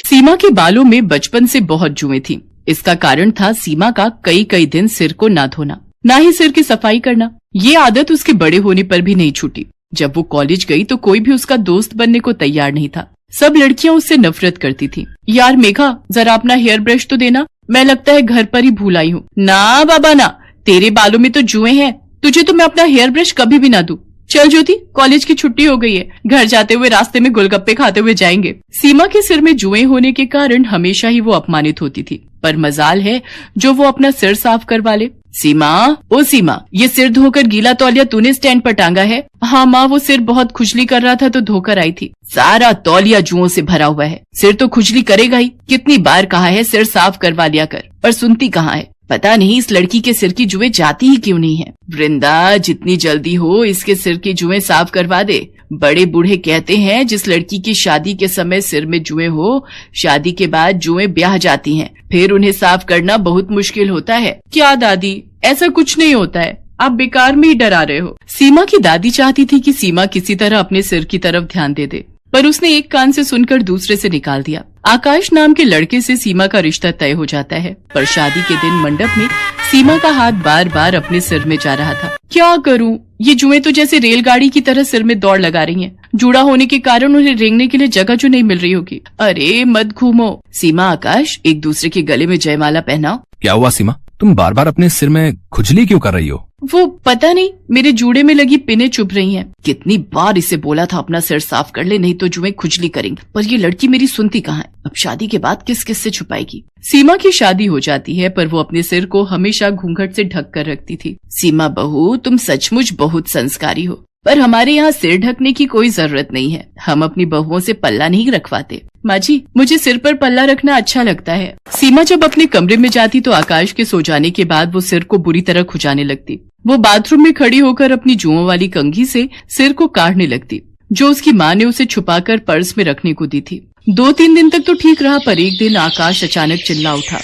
सीमा के बालों में बचपन से बहुत जुएं थीं। इसका कारण था सीमा का कई कई दिन सिर को ना धोना, ना ही सिर की सफाई करना। ये आदत उसके बड़े होने पर भी नहीं छूटी। जब वो कॉलेज गई तो कोई भी उसका दोस्त बनने को तैयार नहीं था। सब लड़कियां उससे नफरत करती थीं। यार मेघा, जरा अपना हेयर ब्रश तो देना, मैं लगता है घर पर ही भूल आई हूँ। ना बाबा ना, तेरे बालों में तो जुएं हैं, तुझे तो मैं अपना हेयर ब्रश कभी भी ना दूं। चल ज्योति, कॉलेज की छुट्टी हो गई है, घर जाते हुए रास्ते में गोलगप्पे खाते हुए जाएंगे। सीमा के सिर में जुएं होने के कारण हमेशा ही वो अपमानित होती थी, पर मजाल है जो वो अपना सिर साफ करवा ले। सीमा, ओ सीमा, ये सिर धोकर गीला तौलिया तूने स्टैंड पर टांगा है? हाँ माँ, वो सिर बहुत खुजली कर रहा था तो धोकर आई थी। सारा तौलिया जुओं से भरा हुआ है, सिर तो खुजली करेगा ही। कितनी बार कहा है सिर साफ करवा लिया कर, पर सुनती कहाँ है। पता नहीं इस लड़की के सिर की जुएं जाती ही क्यों नहीं है। वृंदा, जितनी जल्दी हो इसके सिर की जुएं साफ करवा दे। बड़े बूढ़े कहते हैं जिस लड़की की शादी के समय सिर में जुएं हो, शादी के बाद जुएं ब्याह जाती हैं, फिर उन्हें साफ करना बहुत मुश्किल होता है। क्या दादी, ऐसा कुछ नहीं होता है, आप बेकार में ही डरा रहे हो। सीमा की दादी चाहती थी कि सीमा किसी तरह अपने सिर की तरफ ध्यान दे दे, पर उसने एक कान से सुनकर दूसरे से निकाल दिया। आकाश नाम के लड़के से सीमा का रिश्ता तय हो जाता है, पर शादी के दिन मंडप में सीमा का हाथ बार बार अपने सिर में जा रहा था। क्या करूं, ये जुएं तो जैसे रेलगाड़ी की तरह सिर में दौड़ लगा रही हैं। जुड़ा होने के कारण उन्हें रेंगने के लिए जगह जो नहीं मिल रही होगी। अरे मत घूमो। सीमा, आकाश, एक दूसरे के गले में जयमाला पहनाओ। क्या हुआ सीमा, तुम बार बार अपने सिर में खुजली क्यों कर रही हो? वो पता नहीं, मेरे जूड़े में लगी पिनें चुभ रही हैं। कितनी बार इसे बोला था अपना सिर साफ कर ले, नहीं तो जुएं खुजली करेंगी, पर ये लड़की मेरी सुनती कहाँ है। अब शादी के बाद किस किस से छुपाएगी। सीमा की शादी हो जाती है, पर वो अपने सिर को हमेशा घूंघट से ढक कर रखती थी। सीमा बहू, तुम सचमुच बहुत संस्कारी हो, पर हमारे यहाँ सिर ढकने की कोई जरूरत नहीं है। हम अपनी बहुओं से पल्ला नहीं रखवाते। माँ जी, मुझे सिर पर पल्ला रखना अच्छा लगता है। सीमा जब अपने कमरे में जाती तो आकाश के सो जाने के बाद वो सिर को बुरी तरह खुजाने लगती। वो बाथरूम में खड़ी होकर अपनी जुओं वाली कंघी से सिर को काटने लगती, जो उसकी माँ ने उसे छुपाकर पर्स में रखने को दी थी। 2-3 दिन तक तो ठीक रहा, पर एक दिन आकाश अचानक चिल्ला उठा।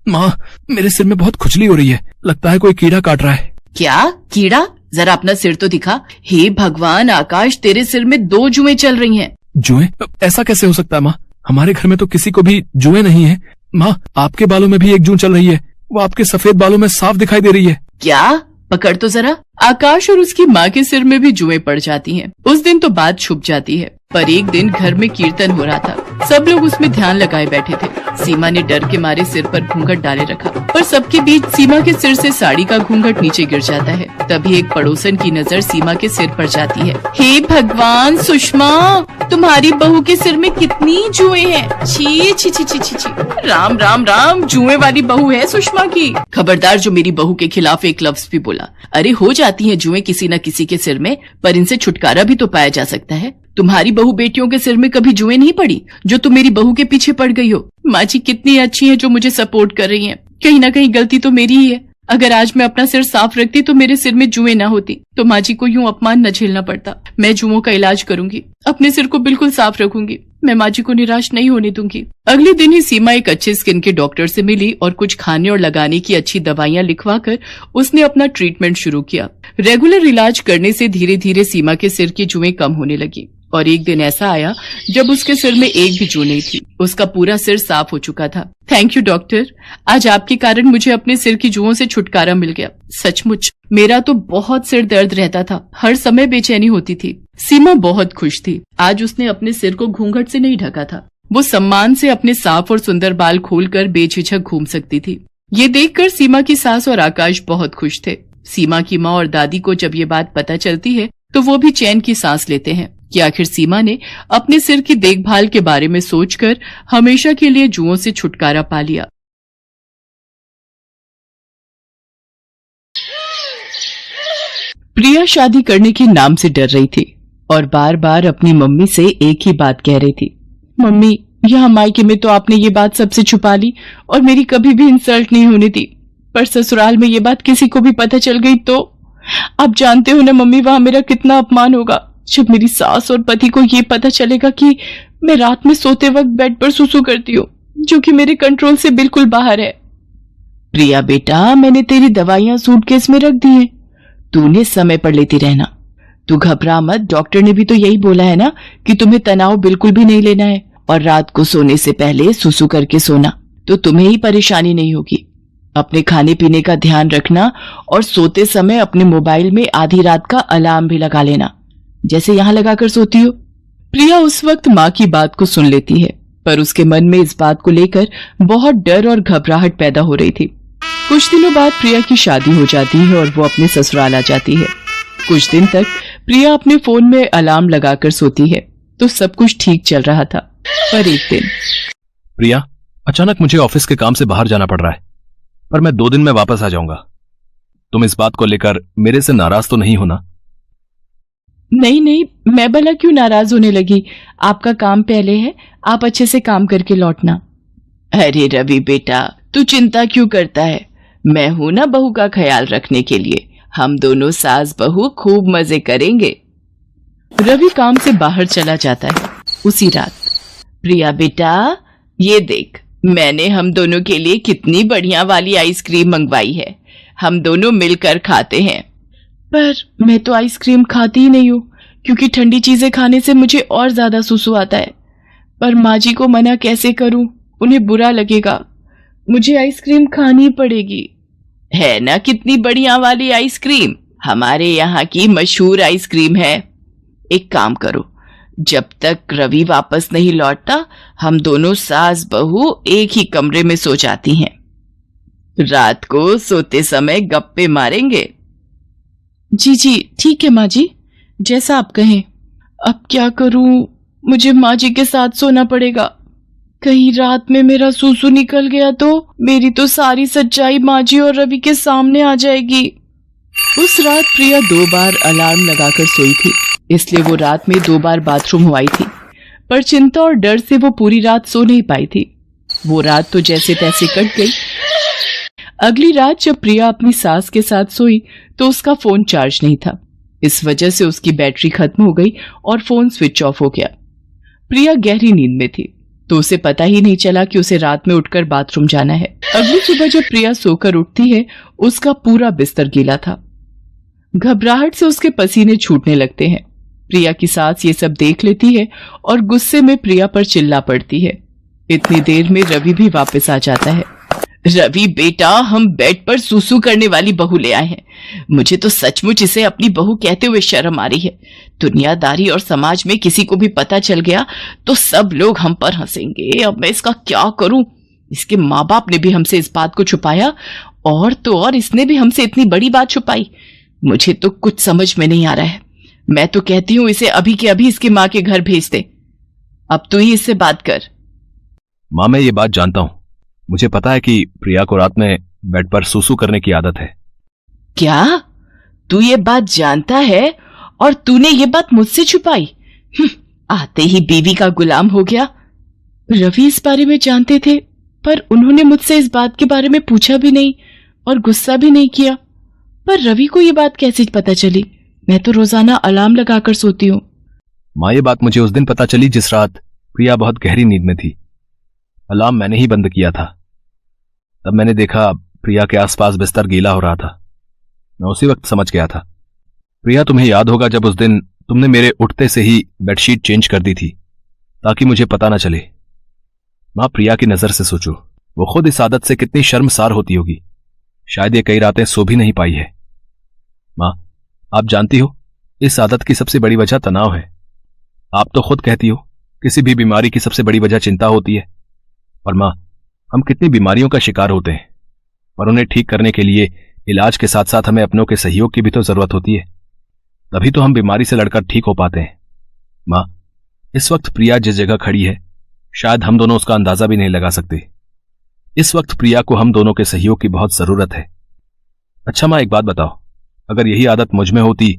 माँ, मेरे सिर में बहुत खुजली हो रही है, लगता है कोई कीड़ा काट रहा है। क्या कीड़ा? जरा अपना सिर तो दिखा। हे भगवान आकाश, तेरे सिर में 2 जुएं चल रही हैं। जुएं? ऐसा कैसे हो सकता है माँ? हमारे घर में तो किसी को भी जुएं नहीं है। माँ, आपके बालों में भी एक जूं चल रही है, वो आपके सफेद बालों में साफ दिखाई दे रही है। क्या? पकड़ तो जरा। आकाश और उसकी माँ के सिर में भी जुएं पड़ जाती हैं। उस दिन तो बात छुप जाती है, पर एक दिन घर में कीर्तन हो रहा था। सब लोग उसमें ध्यान लगाए बैठे थे। सीमा ने डर के मारे सिर पर घूंघट डाले रखा, पर सबके बीच सीमा के सिर से साड़ी का घूंघट नीचे गिर जाता है। तभी एक पड़ोसन की नजर सीमा के सिर पर जाती है। हे भगवान सुषमा, तुम्हारी बहू के सिर में कितनी जुएं हैं। छी छी छी छी छी छी। राम राम राम, जुएं वाली बहू है सुषमा की। खबरदार जो मेरी बहू के खिलाफ एक लफ्ज भी बोला। अरे हो जाती हैं जुएं किसी न किसी के सिर में, पर इनसे छुटकारा भी तो पाया जा सकता है। तुम्हारी बहू बेटियों के सिर में कभी जुएं नहीं पड़ी, जो तुम मेरी बहू के पीछे पड़ गई हो। माँ जी कितनी अच्छी है जो मुझे सपोर्ट कर रही हैं। कहीं ना कहीं गलती तो मेरी ही है। अगर आज मैं अपना सिर साफ रखती तो मेरे सिर में जुएं ना होती, तो माँ जी को यूं अपमान न झेलना पड़ता। मैं जुओं का इलाज करूंगी, अपने सिर को बिल्कुल साफ रखूंगी। मैं माँ जी को निराश नहीं होने दूंगी। अगले दिन ही सीमा एक अच्छे स्किन के डॉक्टर से मिली और कुछ खाने और लगाने की अच्छी दवाइयाँ लिखवाकर उसने अपना ट्रीटमेंट शुरू किया। रेगुलर इलाज करने से धीरे धीरे सीमा के सिर की जुएं कम होने लगी, और एक दिन ऐसा आया जब उसके सिर में एक भी जू नहीं थी। उसका पूरा सिर साफ हो चुका था। थैंक यू डॉक्टर, आज आपके कारण मुझे अपने सिर की जुओं से छुटकारा मिल गया। सचमुच मेरा तो बहुत सिर दर्द रहता था, हर समय बेचैनी होती थी। सीमा बहुत खुश थी। आज उसने अपने सिर को घूंघट से नहीं ढका था। वो सम्मान से अपने साफ और सुंदर बाल खोलकर बेझिझक घूम सकती थी। ये देखकर सीमा की सास और आकाश बहुत खुश थे। सीमा की माँ और दादी को जब ये बात पता चलती है तो वो भी चैन की सांस लेते हैं कि आखिर सीमा ने अपने सिर की देखभाल के बारे में सोचकर हमेशा के लिए जुओं से छुटकारा पा लिया। प्रिया शादी करने के नाम से डर रही थी और बार बार अपनी मम्मी से एक ही बात कह रही थी। मम्मी, यहाँ मायके में तो आपने ये बात सबसे छुपा ली और मेरी कभी भी इंसल्ट नहीं होने दी, पर ससुराल में ये बात किसी को भी पता चल गई तो आप जानते हो ना मम्मी, वहां मेरा कितना अपमान होगा। जब मेरी सास और पति को ये पता चलेगा कि मैं रात में सोते वक्त बेड पर सुसु करती हूँ, जो कि मेरे कंट्रोल से बिल्कुल बाहर है। प्रिया बेटा, मैंने तेरी दवाइयां सूटकेस में रख दी हैं, तूने समय पर लेती रहना। तू घबरा मत, डॉक्टर ने भी तो यही बोला है ना कि तुम्हें तनाव बिल्कुल भी नहीं लेना है और रात को सोने से पहले सुसु करके सोना, तो तुम्हें ही परेशानी नहीं होगी। अपने खाने पीने का ध्यान रखना और सोते समय अपने मोबाइल में आधी रात का अलार्म भी लगा लेना, जैसे यहाँ लगाकर सोती हो। प्रिया उस वक्त माँ की बात को सुन लेती है, पर उसके मन में इस बात को लेकर बहुत डर और घबराहट पैदा हो रही थी। कुछ दिनों बाद प्रिया की शादी हो जाती है और वो अपने ससुराल आ जाती है। कुछ दिन तक प्रिया अपने फोन में अलार्म लगाकर सोती है, तो सब कुछ ठीक चल रहा था। पर एक दिन प्रिया, अचानक मुझे ऑफिस के काम से बाहर जाना पड़ रहा है, पर मैं 2 दिन में वापस आ जाऊंगा। तुम इस बात को लेकर मेरे से नाराज तो नहीं हो ना? नहीं नहीं, मैं भला क्यों नाराज होने लगी। आपका काम पहले है, आप अच्छे से काम करके लौटना। अरे रवि बेटा, तू चिंता क्यों करता है, मैं हूं ना बहू का ख्याल रखने के लिए। हम दोनों सास बहू खूब मजे करेंगे। रवि काम से बाहर चला जाता है। उसी रात, प्रिया बेटा ये देख, मैंने हम दोनों के लिए कितनी बढ़िया वाली आइसक्रीम मंगवाई है, हम दोनों मिलकर खाते हैं। पर मैं तो आइसक्रीम खाती ही नहीं हूँ, क्योंकि ठंडी चीजें खाने से मुझे और ज्यादा सुसु आता है। पर माँ जी को मना कैसे करूं, उन्हें बुरा लगेगा। मुझे आइसक्रीम खानी पड़ेगी। है ना कितनी बढ़िया वाली आइसक्रीम, हमारे यहाँ की मशहूर आइसक्रीम है। एक काम करो, जब तक रवि वापस नहीं लौटता, हम दोनों सास बहू एक ही कमरे में सो जाती हैं। रात को सोते समय गप्पे मारेंगे। जी जी ठीक है माँ जी, जैसा आप कहें। अब क्या करूं, मुझे माँ जी के साथ सोना पड़ेगा। कहीं रात में मेरा सूसू निकल गया तो मेरी तो सारी सच्चाई माँ जी और रवि के सामने आ जाएगी। उस रात प्रिया 2 बार अलार्म लगाकर सोई थी, इसलिए वो रात में 2 बार बाथरूम हो आई थी। पर चिंता और डर से वो पूरी रात सो नहीं पाई थी। वो रात तो जैसे तैसे कट गई। अगली रात जब प्रिया अपनी सास के साथ सोई तो उसका फोन चार्ज नहीं था। इस वजह से उसकी बैटरी खत्म हो गई और फोन स्विच ऑफ हो गया। प्रिया गहरी नींद में थी, तो उसे पता ही नहीं चला कि उसे रात में उठकर बाथरूम जाना है। अगली सुबह जब प्रिया सोकर उठती है, उसका पूरा बिस्तर गीला था। घबराहट से उसके पसीने छूटने लगते हैं। प्रिया की सास ये सब देख लेती है और गुस्से में प्रिया पर चिल्ला पड़ती है। इतनी देर में रवि भी वापस आ जाता है। रवि बेटा, हम बेड पर सूसू करने वाली बहू ले आए हैं। मुझे तो सचमुच इसे अपनी बहू कहते हुए शर्म आ रही है। दुनियादारी और समाज में किसी को भी पता चल गया तो सब लोग हम पर हंसेंगे। अब मैं इसका क्या करूं? इसके माँ बाप ने भी हमसे इस बात को छुपाया, और तो और इसने भी हमसे इतनी बड़ी बात छुपाई। मुझे तो कुछ समझ में नहीं आ रहा है। मैं तो कहती हूँ इसे अभी के अभी इसकी माँ के घर भेज दे। अब तू ही इससे बात कर। माँ, मैं ये बात जानता हूँ। मुझे पता है कि प्रिया को रात में बेड पर सूसू करने की आदत है। क्या तू ये बात जानता है और तूने ये बात मुझसे छुपाई? आते ही बीवी का गुलाम हो गया। रवि इस बारे में जानते थे, पर उन्होंने मुझसे इस बात के बारे में पूछा भी नहीं और गुस्सा भी नहीं किया। पर रवि को ये बात कैसे पता चली? मैं तो रोजाना अलार्म लगाकर सोती हूँ। माँ, ये बात मुझे उस दिन पता चली जिस रात प्रिया बहुत गहरी नींद में थी। अलार्म मैंने ही बंद किया था। तब मैंने देखा प्रिया के आसपास बिस्तर गीला हो रहा था। मैं उसी वक्त समझ गया था। प्रिया, तुम्हें याद होगा जब उस दिन तुमने मेरे उठते से ही बेडशीट चेंज कर दी थी ताकि मुझे पता ना चले। मां, प्रिया की नजर से सोचो, वो खुद इस आदत से कितनी शर्मसार होती होगी। शायद ये कई रातें सो भी नहीं पाई है। मां, आप जानती हो इस आदत की सबसे बड़ी वजह तनाव है। आप तो खुद कहती हो किसी भी बीमारी की सबसे बड़ी वजह चिंता होती है। और मां, हम कितनी बीमारियों का शिकार होते हैं, पर उन्हें ठीक करने के लिए इलाज के साथ साथ हमें अपनों के सहयोग की भी तो जरूरत होती है। तभी तो हम बीमारी से लड़कर ठीक हो पाते हैं। मां, इस वक्त प्रिया जिस जगह खड़ी है शायद हम दोनों उसका अंदाजा भी नहीं लगा सकते। इस वक्त प्रिया को हम दोनों के सहयोग की बहुत जरूरत है। अच्छा मां, एक बात बताओ, अगर यही आदत मुझ में होती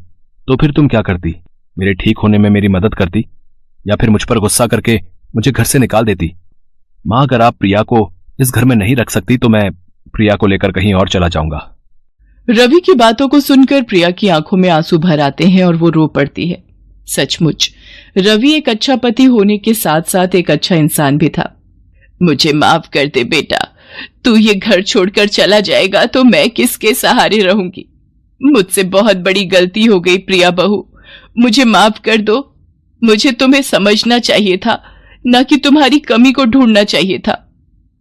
तो फिर तुम क्या करती? मेरे ठीक होने में मेरी मदद करती या फिर मुझ पर गुस्सा करके मुझे घर से निकाल देती? मां, अगर आप प्रिया को इस घर में नहीं रख सकती तो मैं प्रिया को लेकर कहीं और चला जाऊंगा। रवि की बातों को सुनकर प्रिया की आंखों में आंसू भर आते हैं और वो रो पड़ती है। सचमुच रवि एक अच्छा पति होने के साथ साथ एक अच्छा इंसान भी था। मुझे माफ कर दे बेटा, तू ये घर छोड़कर चला जाएगा तो मैं किसके सहारे रहूंगी? मुझसे बहुत बड़ी गलती हो गई प्रिया बहू, मुझे माफ कर दो। मुझे तुम्हें समझना चाहिए था न कि तुम्हारी कमी को ढूंढना चाहिए था।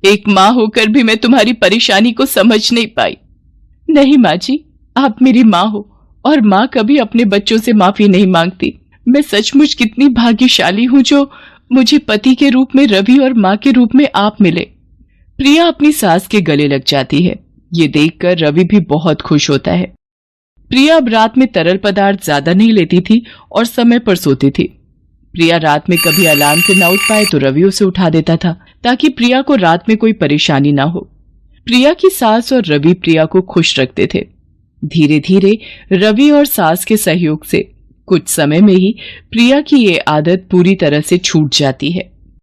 एक माँ होकर भी मैं तुम्हारी परेशानी को समझ नहीं पाई। नहीं माँ जी, आप मेरी माँ हो और माँ कभी अपने बच्चों से माफी नहीं मांगती। मैं सचमुच कितनी भाग्यशाली हूँ जो मुझे पति के रूप में रवि और माँ के रूप में आप मिले। प्रिया अपनी सास के गले लग जाती है। ये देखकर रवि भी बहुत खुश होता है। प्रिया अब रात में तरल पदार्थ ज्यादा नहीं लेती थी और समय पर सोती थी। प्रिया रात में कभी अलार्म से ना उठ पाए तो रवि उसे उठा देता था ताकि प्रिया को रात में कोई परेशानी ना हो। प्रिया की सास और रवि प्रिया को खुश रखते थे। धीरे धीरे रवि और सास के सहयोग से कुछ समय में ही प्रिया की ये आदत पूरी तरह से छूट जाती है।